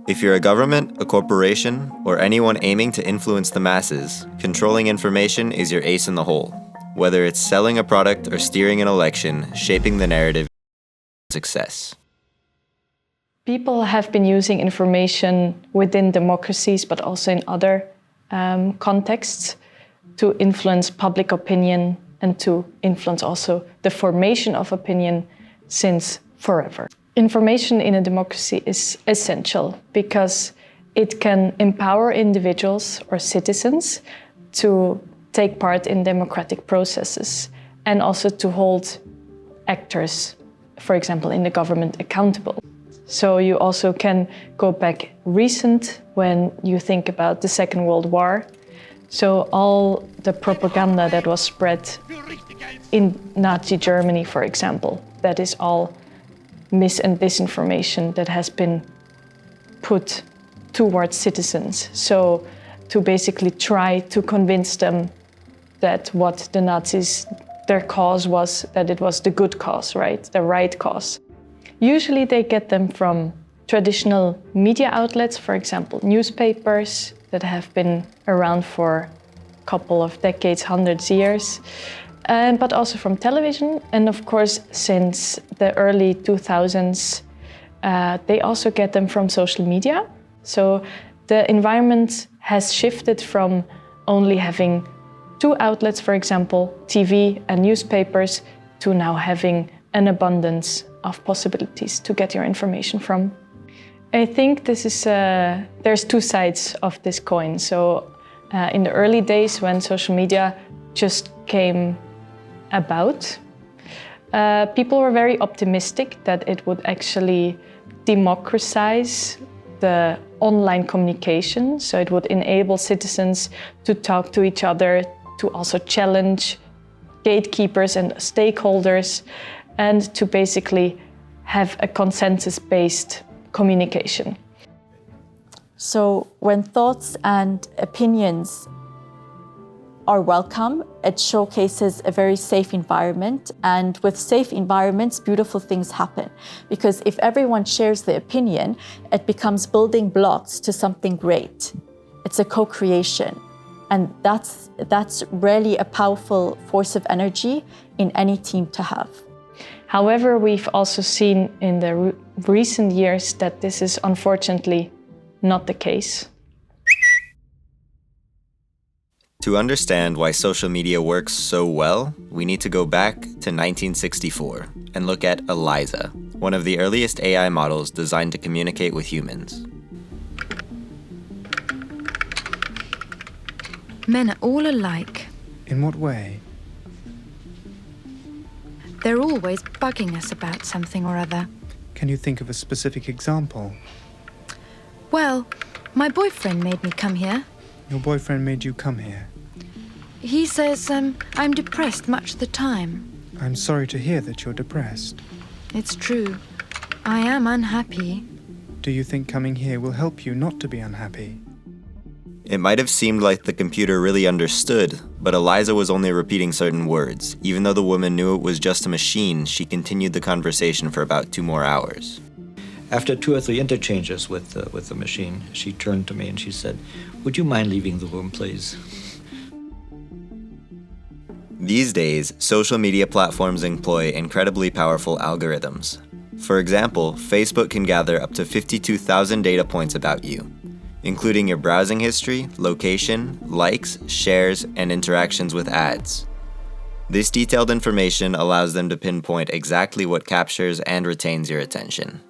If you're a government, a corporation, or anyone aiming to influence the masses, controlling information is your ace in the hole. Whether it's selling a product or steering an election, shaping the narrative is success. People have been using information within democracies, but also in other contexts, to influence public opinion and to influence also the formation of opinion since forever. Information in a democracy is essential because it can empower individuals or citizens to take part in democratic processes and also to hold actors, for example, in the government, accountable. So you also can go back recent when you think about the Second World War. So all the propaganda that was spread in Nazi Germany, for example, that is all mis- and disinformation that has been put towards citizens. So to basically try to convince them that what the Nazis, their cause was, that it was the good cause, right? The right cause. Usually they get them from traditional media outlets, for example, newspapers that have been around for a couple of decades, hundreds of years, but also from television. And of course, since the early 2000s, they also get them from social media. So the environment has shifted from only having two outlets, for example, TV and newspapers, to now having an abundance of possibilities to get your information from. I think this is, there's two sides of this coin. So in the early days when social media just came about, people were very optimistic that it would actually democratize the online communication. So it would enable citizens to talk to each other, to also challenge gatekeepers and stakeholders, and to basically have a consensus-based communication. So when thoughts and opinions are welcome, it showcases a very safe environment. And with safe environments, beautiful things happen. Because if everyone shares the opinion, it becomes building blocks to something great. It's a co-creation. And that's really a powerful force of energy in any team to have. However, we've also seen in the recent years that this is unfortunately not the case. To understand why social media works so well, we need to go back to 1964 and look at ELIZA, one of the earliest AI models designed to communicate with humans. Men are all alike. In what way? They're always bugging us about something or other. Can you think of a specific example? Well, my boyfriend made me come here. Your boyfriend made you come here. He says I'm depressed much of the time. I'm sorry to hear that you're depressed. It's true. I am unhappy. Do you think coming here will help you not to be unhappy? It might have seemed like the computer really understood, but ELIZA was only repeating certain words. Even though the woman knew it was just a machine, she continued the conversation for about 2 more hours. After 2 or 3 interchanges with the machine, she turned to me and she said, "Would you mind leaving the room, please?" These days, social media platforms employ incredibly powerful algorithms. For example, Facebook can gather up to 52,000 data points about you, including your browsing history, location, likes, shares, and interactions with ads. This detailed information allows them to pinpoint exactly what captures and retains your attention.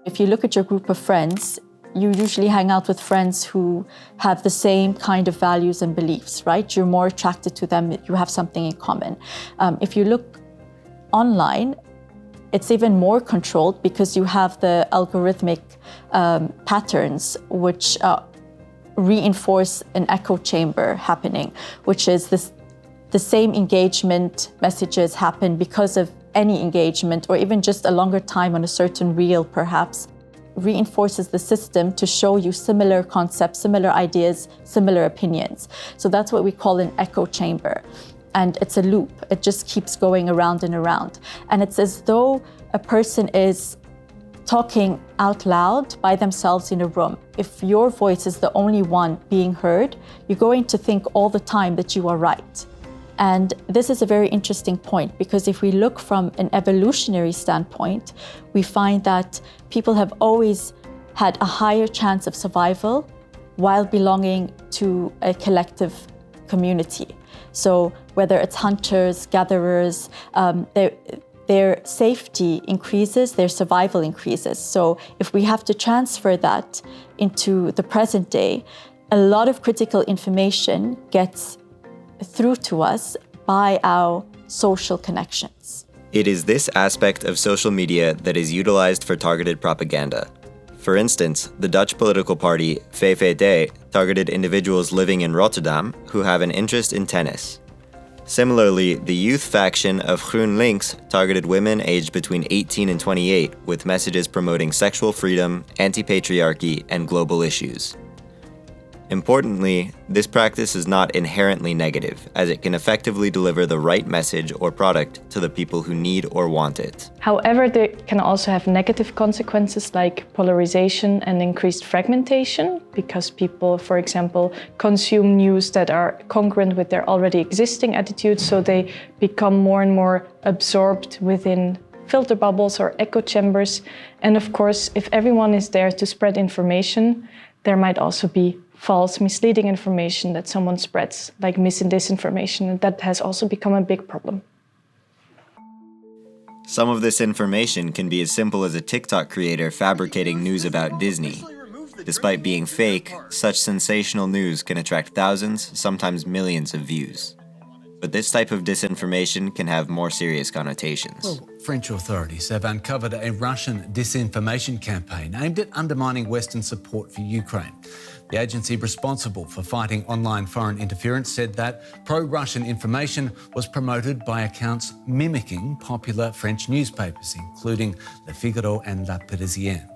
If you look at your group of friends, you usually hang out with friends who have the same kind of values and beliefs, right? You're more attracted to them, you have something in common. If you look online, it's even more controlled because you have the algorithmic patterns which reinforce an echo chamber happening, which is the same engagement messages happen because of any engagement or even just a longer time on a certain reel perhaps, reinforces the system to show you similar concepts, similar ideas, similar opinions. So that's what we call an echo chamber. And it's a loop. It just keeps going around and around. And it's as though a person is talking out loud by themselves in a room. If your voice is the only one being heard, you're going to think all the time that you are right. And this is a very interesting point, because if we look from an evolutionary standpoint, we find that people have always had a higher chance of survival while belonging to a collective community. So whether it's hunters, gatherers, their safety increases, their survival increases. So if we have to transfer that into the present day, a lot of critical information gets through to us by our social connections. It is this aspect of social media that is utilized for targeted propaganda. For instance, the Dutch political party VVD targeted individuals living in Rotterdam who have an interest in tennis. Similarly, the youth faction of GroenLinks targeted women aged between 18 and 28 with messages promoting sexual freedom, anti-patriarchy, and global issues. Importantly, this practice is not inherently negative, as it can effectively deliver the right message or product to the people who need or want it. However, they can also have negative consequences like polarization and increased fragmentation, because people, for example, consume news that are congruent with their already existing attitudes, so they become more and more absorbed within filter bubbles or echo chambers. And of course, if everyone is there to spread information, there might also be false, misleading information that someone spreads, like mis and disinformation, and that has also become a big problem. Some of this information can be as simple as a TikTok creator fabricating news about Disney. Despite being fake, such sensational news can attract thousands, sometimes millions of views. But this type of disinformation can have more serious connotations. Well, French authorities have uncovered a Russian disinformation campaign aimed at undermining Western support for Ukraine. The agency responsible for fighting online foreign interference said that pro-Russian information was promoted by accounts mimicking popular French newspapers, including Le Figaro and La Parisienne.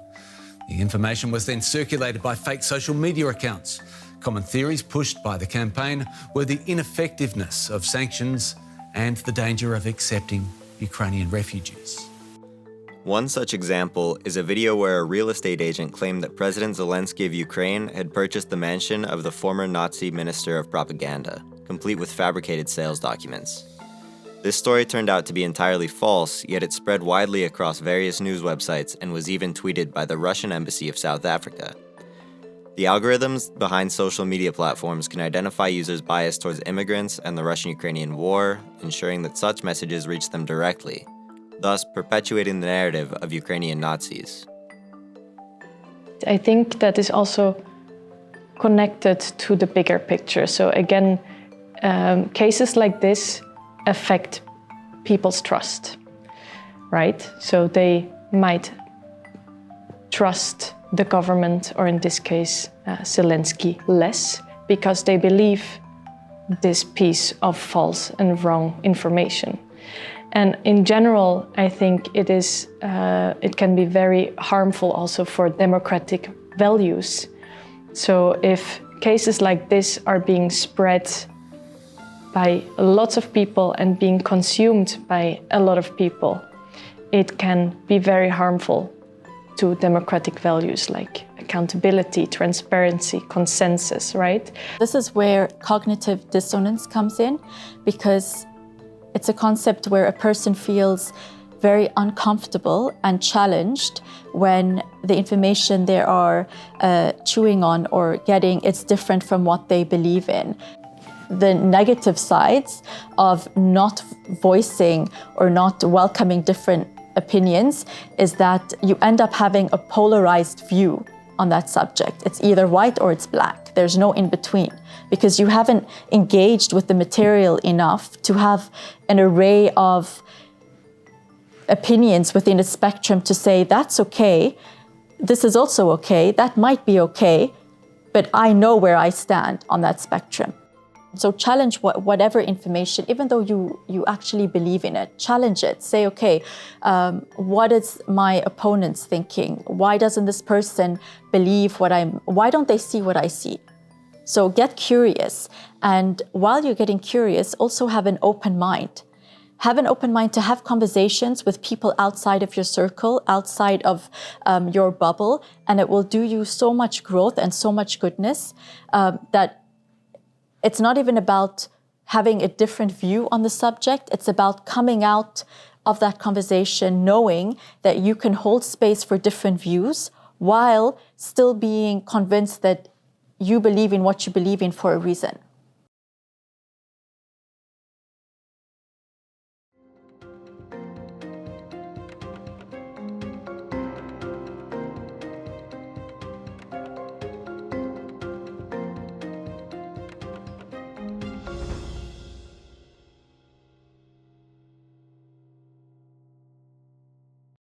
The information was then circulated by fake social media accounts. Common theories pushed by the campaign were the ineffectiveness of sanctions and the danger of accepting Ukrainian refugees. One such example is a video where a real estate agent claimed that President Zelensky of Ukraine had purchased the mansion of the former Nazi Minister of Propaganda, complete with fabricated sales documents. This story turned out to be entirely false, yet it spread widely across various news websites and was even tweeted by the Russian Embassy of South Africa. The algorithms behind social media platforms can identify users' bias towards immigrants and the Russian-Ukrainian war, ensuring that such messages reach them directly, thus perpetuating the narrative of Ukrainian Nazis. I think that is also connected to the bigger picture. So again, cases like this affect people's trust, right? So they might trust the government, or in this case, Zelensky, less, because they believe this piece of false and wrong information. And in general, I think it can be very harmful also for democratic values. So if cases like this are being spread by lots of people and being consumed by a lot of people, it can be very harmful to democratic values like accountability, transparency, consensus, right? This is where cognitive dissonance comes in, because it's a concept where a person feels very uncomfortable and challenged when the information they are chewing on or getting is different from what they believe in. The negative sides of not voicing or not welcoming different opinions is that you end up having a polarized view on that subject. It's either white or it's black. There's no in between, because you haven't engaged with the material enough to have an array of opinions within a spectrum to say, that's okay, this is also okay, that might be okay, but I know where I stand on that spectrum. So challenge whatever information, even though you actually believe in it, challenge it. Say, okay, what is my opponent's thinking? Why doesn't this person believe why don't they see what I see? So get curious. And while you're getting curious, also have an open mind. have an open mind to have conversations with people outside of your circle, outside of your bubble, and it will do you so much growth and so much goodness that it's not even about having a different view on the subject. It's about coming out of that conversation knowing that you can hold space for different views while still being convinced that you believe in what you believe in for a reason.